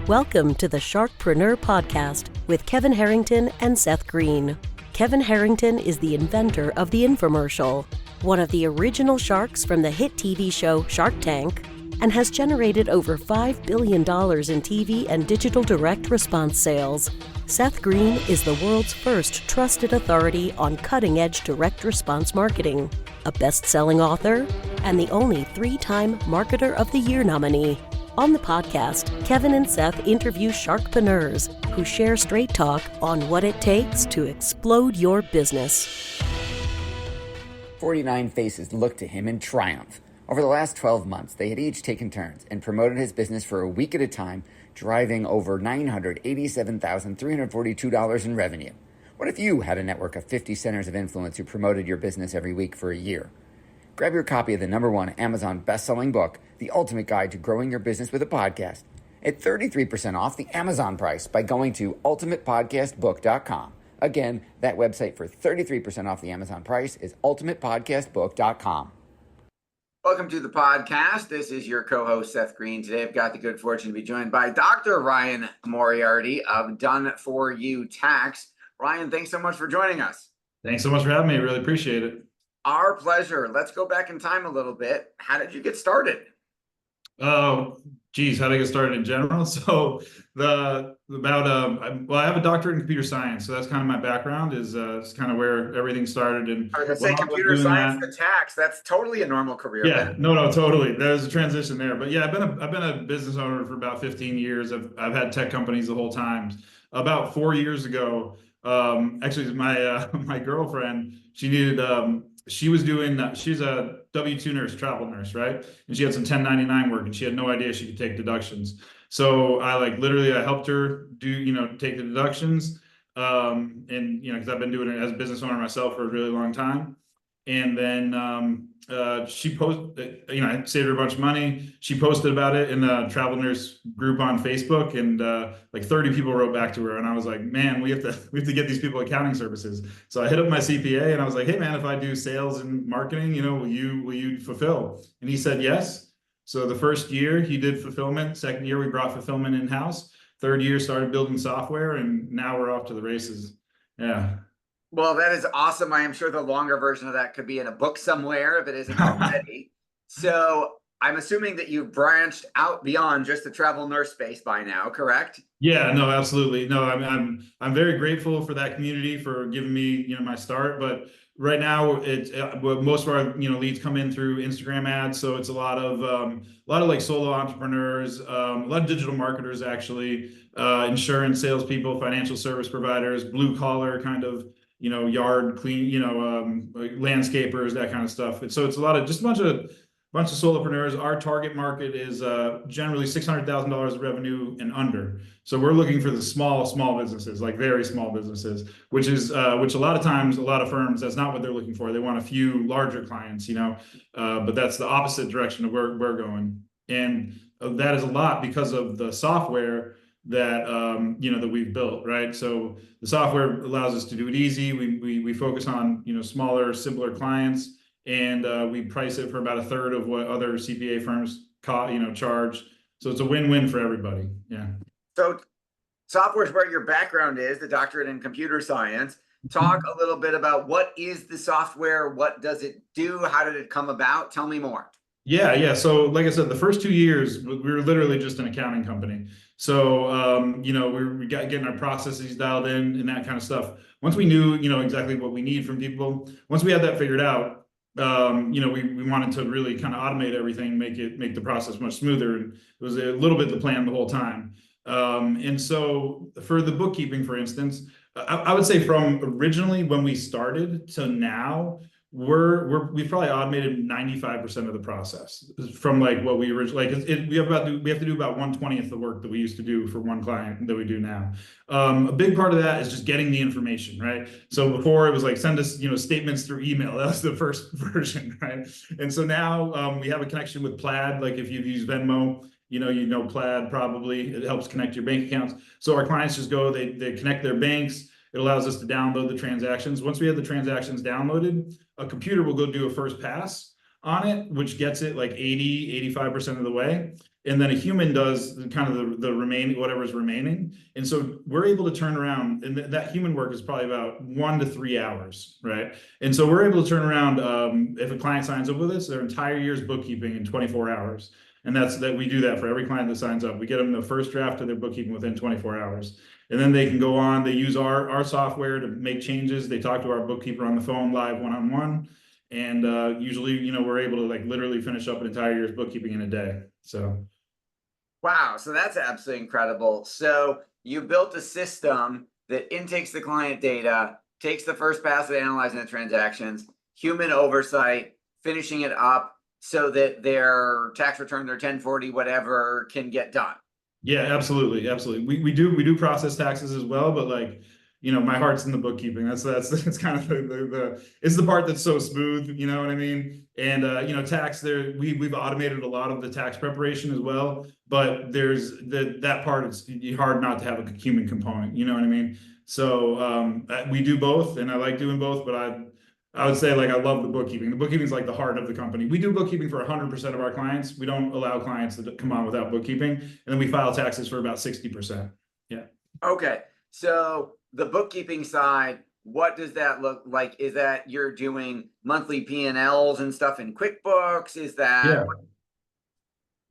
Welcome to the Sharkpreneur podcast with Kevin Harrington and Seth Greene. Kevin Harrington is the inventor of the infomercial, one of the original sharks from the hit TV show Shark Tank, and has generated over $5 billion in TV and digital direct response sales. Seth Greene is the world's first trusted authority on cutting-edge direct response marketing, a best-selling author, and the only 3-time Marketer of the Year nominee. On the podcast, Kevin and Seth interview sharkpreneurs who share straight talk on what it takes to explode your business. 49 faces looked to him in triumph. Over the last 12 months, they had each taken turns and promoted his business for a week at a time, driving over $987,342 in revenue. What if you had a network of 50 centers of influence who promoted your business every week for a year? Grab your copy of the #1 Amazon best-selling book, The Ultimate Guide to Growing Your Business with a Podcast, at 33% off the Amazon price by going to ultimatepodcastbook.com. Again, that website for 33% off the Amazon price is ultimatepodcastbook.com. Welcome to the podcast. This is your co-host, Seth Greene. Today, I've got the good fortune to be joined by Dr. Ryan Moriarty of Done For You Tax. Ryan, thanks so much for joining us. Thanks so much for having me. Really appreciate it. Our pleasure. Let's go back in time a little bit. How did you get started? Oh, geez, how did I get started in general? So I have a doctorate in computer science, so that's kind of my background. Is kind of where everything started. And I was gonna say computer science to tax. That's totally a normal career. Yeah, no, totally. There's a transition there, but yeah, I've been a business owner for about 15 years. I've had tech companies the whole time. About 4 years ago, actually, my girlfriend, she's a W-2 nurse, travel nurse, right? And she had some 1099 work, and she had no idea she could take deductions. So I helped her take the deductions, and because I've been doing it as a business owner myself for a really long time. And then she posted, I saved her a bunch of money. She posted about it in the travel nurse group on Facebook, and 30 people wrote back to her. And I was like, man, we have to get these people accounting services. So I hit up my CPA and I was like, hey man, if I do sales and marketing, will you fulfill? And he said yes. So the first year he did fulfillment. Second year we brought fulfillment in-house. Third year started building software, and now we're off to the races. Yeah. Well, that is awesome. I am sure the longer version of that could be in a book somewhere if it isn't already. So I'm assuming that you've branched out beyond just the travel nurse space by now, correct? Yeah, no, absolutely. No, I'm very grateful for that community for giving me, my start. But right now, most of our leads come in through Instagram ads. So it's a lot of like solo entrepreneurs, a lot of digital marketers actually, insurance salespeople, financial service providers, blue collar kind of yard clean, landscapers, that kind of stuff. And so it's a bunch of solopreneurs. Our target market is generally $600,000 of revenue and under. So we're looking for the small businesses, like very small businesses, which a lot of times, a lot of firms, that's not what they're looking for. They want a few larger clients, but that's the opposite direction of where we're going. And that is a lot because of the software that that we've built, right? So the software allows us to do it easy. We focus on smaller, simpler clients, and we price it for about a third of what other CPA firms charge. So it's a win-win for everybody. Yeah. So software is where your background is, the doctorate in computer science. Talk a little bit about what is the software, what does it do, how did it come about? Tell me more. Yeah. So like I said, the first 2 years, we were literally just an accounting company. So, we got getting our processes dialed in and that kind of stuff. Once we knew, exactly what we need from people, once we had that figured out, we wanted to really kind of automate everything, make the process much smoother. And it was a little bit the plan the whole time. And so for the bookkeeping, for instance, I would say from originally when we started to now, we've probably automated 95% of the process from like what we originally, we have to do about 1/20th the work that we used to do for one client that we do now. A big part of that is just getting the information, right? So before it was like, send us, statements through email. That was the first version, right? And so now we have a connection with Plaid. Like if you've used Venmo, Plaid probably, it helps connect your bank accounts. So our clients just go, they connect their banks. It allows us to download the transactions. Once we have the transactions downloaded, a computer will go do a first pass on it, which gets it like 85% of the way. and then a human does kind of the remaining, whatever's remaining. And so we're able to turn around, and that human work is probably about 1 to 3 hours, right? And so we're able to turn around, if a client signs up with us, their entire year's bookkeeping in 24 hours. And we do that for every client that signs up. We get them the first draft of their bookkeeping within 24 hours. And then they can go on, they use our software to make changes. They talk to our bookkeeper on the phone live one-on-one. And usually, we're able to like literally finish up an entire year's bookkeeping in a day. So. Wow. So that's absolutely incredible. So you built a system that intakes the client data, takes the first pass at analyzing the transactions, human oversight, finishing it up so that their tax return, their 1040, whatever can get done. Yeah, absolutely. Absolutely. We do process taxes as well, but like, my heart's in the bookkeeping. That's kind of it's the part that's so smooth, you know what I mean? And tax there, we've automated a lot of the tax preparation as well, but there's that part, it's hard not to have a human component, you know what I mean? So we do both, and I like doing both, but I would say like I love the bookkeeping. The bookkeeping is like the heart of the company. We do bookkeeping for 100% of our clients. We don't allow clients to come on without bookkeeping, and then we file taxes for about 60%. Yeah. Okay. So the bookkeeping side, what does that look like? Is that you're doing monthly P&Ls and stuff in QuickBooks? Is that? Yeah.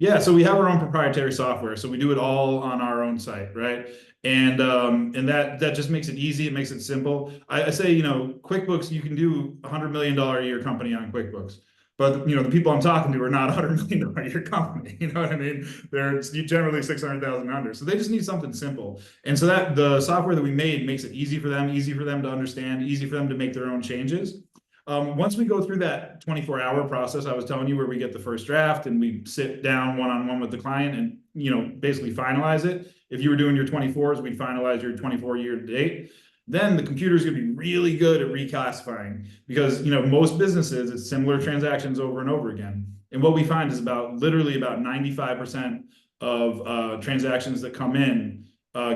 Yeah, so we have our own proprietary software, so we do it all on our own site, right? And that just makes it easy. It makes it simple. I say, QuickBooks, you can do $100 million a year company on QuickBooks, but the people I'm talking to are not $100 million a year company. You know what I mean? They're generally 600,000 under, so they just need something simple. And so that the software that we made makes it easy for them to understand, easy for them to make their own changes. Once we go through that 24-hour process I was telling you, where we get the first draft and we sit down one-on-one with the client and basically finalize it. If you were doing your 24s, we'd finalize your 24-year date. Then the computer's gonna be really good at reclassifying, because most businesses, it's similar transactions over and over again. And what we find is literally about 95% of transactions that come in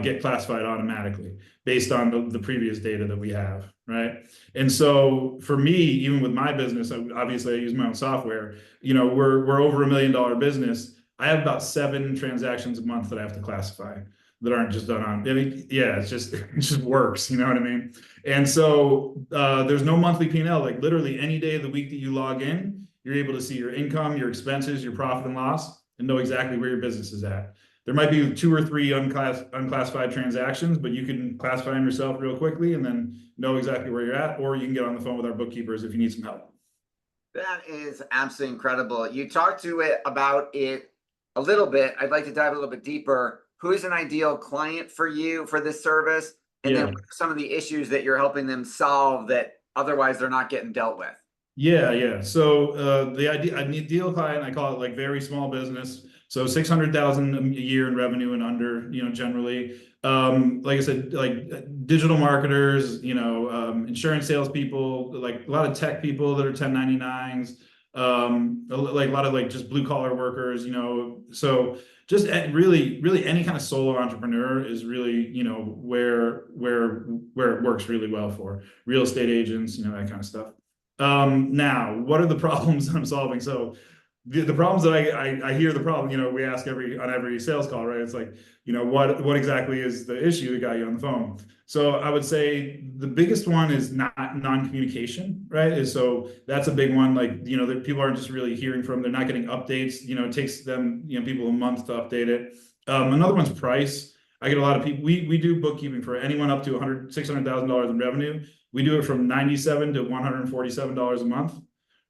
get classified automatically based on the previous data that we have, right? And so for me, even with my business, obviously I use my own software, we're over $1 million business. I have about 7 transactions a month that I have to classify that aren't just done on, yeah, it just works, you know what I mean? And so there's no monthly P&L, like literally any day of the week that you log in, you're able to see your income, your expenses, your profit and loss, and know exactly where your business is at. There might be 2 or 3 unclassified transactions, but you can classify them yourself real quickly and then know exactly where you're at, or you can get on the phone with our bookkeepers if you need some help. That is absolutely incredible. You talked about it a little bit. I'd like to dive a little bit deeper. Who is an ideal client for you for this service? And then what are some of the issues that you're helping them solve that otherwise they're not getting dealt with? Yeah. So the ideal client, I call it like very small business. So 600,000 a year in revenue and under, generally. Like I said, like digital marketers, insurance salespeople, like a lot of tech people that are 1099s, like a lot of like just blue collar workers, so just really any kind of solo entrepreneur is really, where it works really well for real estate agents, that kind of stuff. Now, what are the problems I'm solving? So the problems that I hear the problem, we ask on every sales call, right? It's like, what exactly is the issue that got you on the phone? So I would say the biggest one is non-communication, right? So that's a big one. Like, that people aren't just really hearing from, they're not getting updates. It takes them, people a month to update it. Another one's price. I get a lot of people, we do bookkeeping for anyone up to $600,000 in revenue. We do it from $97 to $147 a month.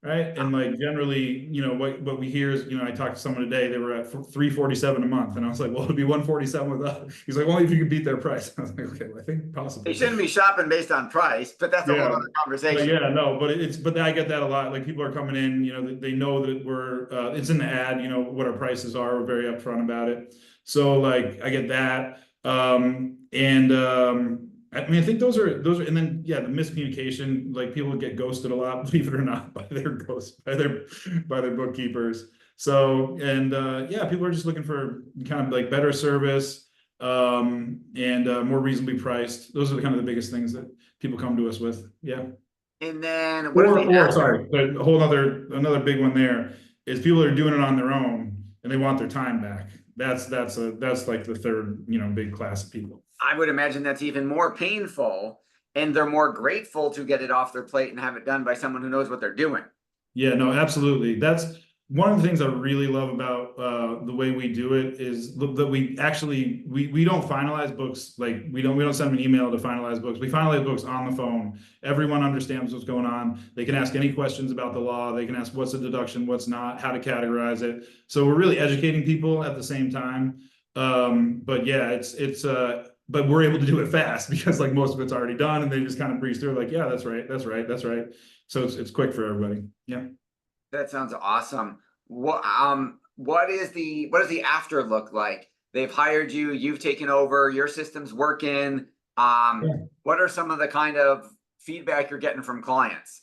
Right. And like generally, what we hear is, I talked to someone today, they were at $347 a month. And I was like, well, it'd be $147 with us. He's like, well, if you could beat their price. I was like, okay, well, I think possibly. They shouldn't be shopping based on price, but that's a whole other conversation. But I get that a lot. Like people are coming in, they know that it's in the ad, what our prices are. We're very upfront about it. So like, I get that. I think those are, and then the miscommunication, like people get ghosted a lot, believe it or not, by their bookkeepers. So, people are just looking for kind of like better service, and more reasonably priced. Those are kind of the biggest things that people come to us with. Yeah. And then another big one there is people that are doing it on their own. and they want their time back. That's like the third, big class of people. I would imagine that's even more painful, and they're more grateful to get it off their plate and have it done by someone who knows what they're doing. Yeah, no, absolutely. That's one of the things I really love about the way we do it is that we don't finalize books. Like we don't send them an email to finalize books. We finalize books on the phone. Everyone understands what's going on. They can ask any questions about the law. They can ask what's a deduction, what's not, how to categorize it. So we're really educating people at the same time. But yeah, but we're able to do it fast because like most of it's already done, and they just kind of breeze through like, yeah, that's right. So it's quick for everybody. Yeah. That sounds awesome. What does the after look like? They've hired you, you've taken over, your system's working. What are some of the kind of feedback you're getting from clients?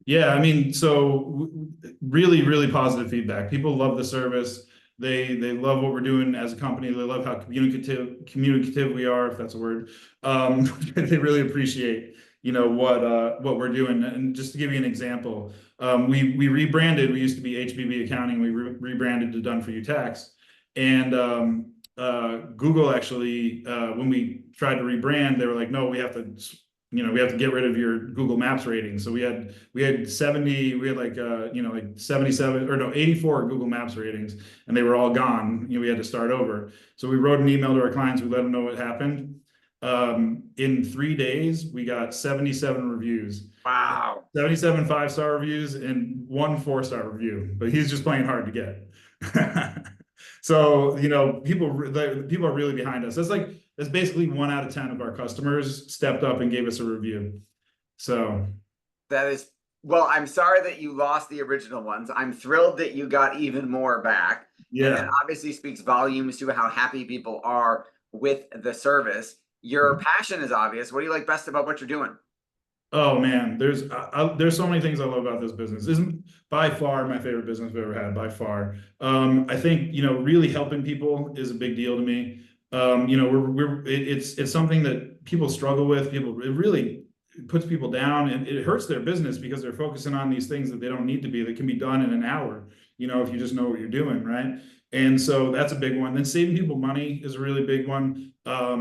Yeah, I mean, so really, really positive feedback. People love the service. They love what we're doing as a company. They love how communicative we are, if that's a word. They really appreciate, what we're doing. And just to give you an example, we rebranded. We used to be HBB Accounting. We rebranded to Done For You Tax. And Google actually, when we tried to rebrand, they were like, no, we have to get rid of your Google Maps rating. So we had 84 Google Maps ratings, and they were all gone. We had to start over. So we wrote an email to our clients. We let them know what happened. In 3 days, we got 77 reviews. Wow. 77 5-star reviews and 1 4-star review, but he's just playing hard to get. So, people are really behind us. That's basically 1 out of 10 of our customers stepped up and gave us a review. So well, I'm sorry that you lost the original ones. I'm thrilled that you got even more back. Yeah. And that obviously speaks volumes to how happy people are with the service. Your passion is obvious. What do you like best about what you're doing? Oh man, there's so many things I love about this business. This isn't by far my favorite business I've ever had, by far. I think, really helping people is a big deal to me. It's something that people struggle with. It really puts people down, and it hurts their business because they're focusing on these things that they don't need to be, that can be done in an hour, if you just know what you're doing, right? And so that's a big one. Then saving people money is a really big one. I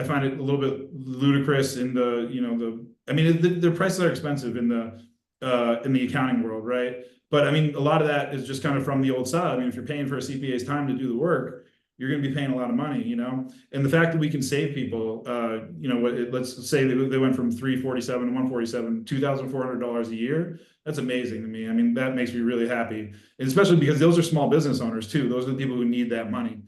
find it a little bit ludicrous in the prices are expensive in the accounting world, right? But I mean, a lot of that is just kind of from the old style. I mean, if you're paying for a CPA's time to do the work, you're going to be paying a lot of money, and the fact that we can save people, let's say they went from $347 to $147, $2,400 a year. That's amazing to me. I mean, that makes me really happy, and especially because those are small business owners too. Those are the people who need that money.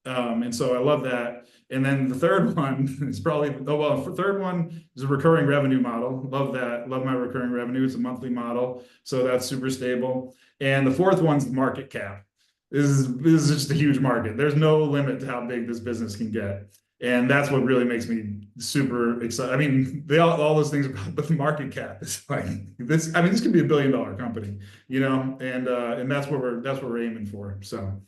And so I love that. And then the third one is the third one is a recurring revenue model. Love that. Love my recurring revenue. It's a monthly model, so that's super stable. And the fourth one's the market cap. This is just a huge market. There's no limit to how big this business can get. And that's what really makes me super excited. I mean, all those things, but the market cap is like this. I mean, this could be $1 billion company, and that's what we're aiming for. So.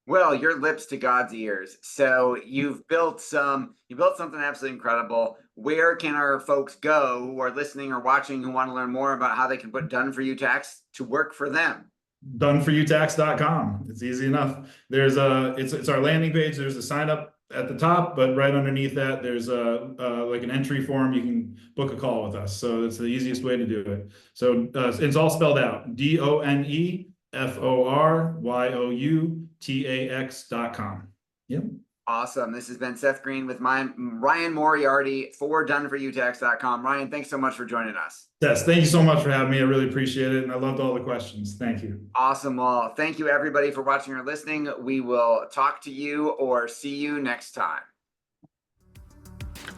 Well, your lips to God's ears. So you've built something absolutely incredible. Where can our folks go who are listening or watching who want to learn more about how they can put Done For You Tax to work for them? doneforyoutax.com. It's easy enough. There's it's our landing page. There's a sign up at the top, but right underneath that, there's like an entry form. You can book a call with us. So it's the easiest way to do it. So it's all spelled out: DONEFORYOUTAX.com. Yep. Awesome. This has been Seth Greene with Ryan Moriarty for doneforyoutax.com. Ryan, thanks so much for joining us. Yes, thank you so much for having me. I really appreciate it, and I loved all the questions. Thank you. Awesome. Well, thank you everybody for watching or listening. We will talk to you or see you next time.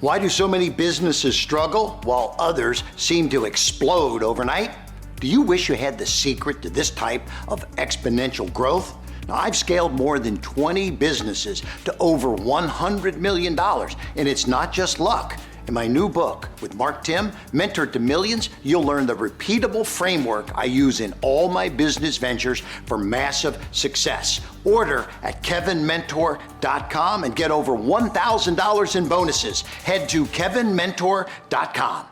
Why do so many businesses struggle while others seem to explode overnight? Do you wish you had the secret to this type of exponential growth? Now, I've scaled more than 20 businesses to over $100 million, and it's not just luck. In my new book with Mark Tim, Mentor to Millions, you'll learn the repeatable framework I use in all my business ventures for massive success. Order at kevinmentor.com and get over $1,000 in bonuses. Head to kevinmentor.com.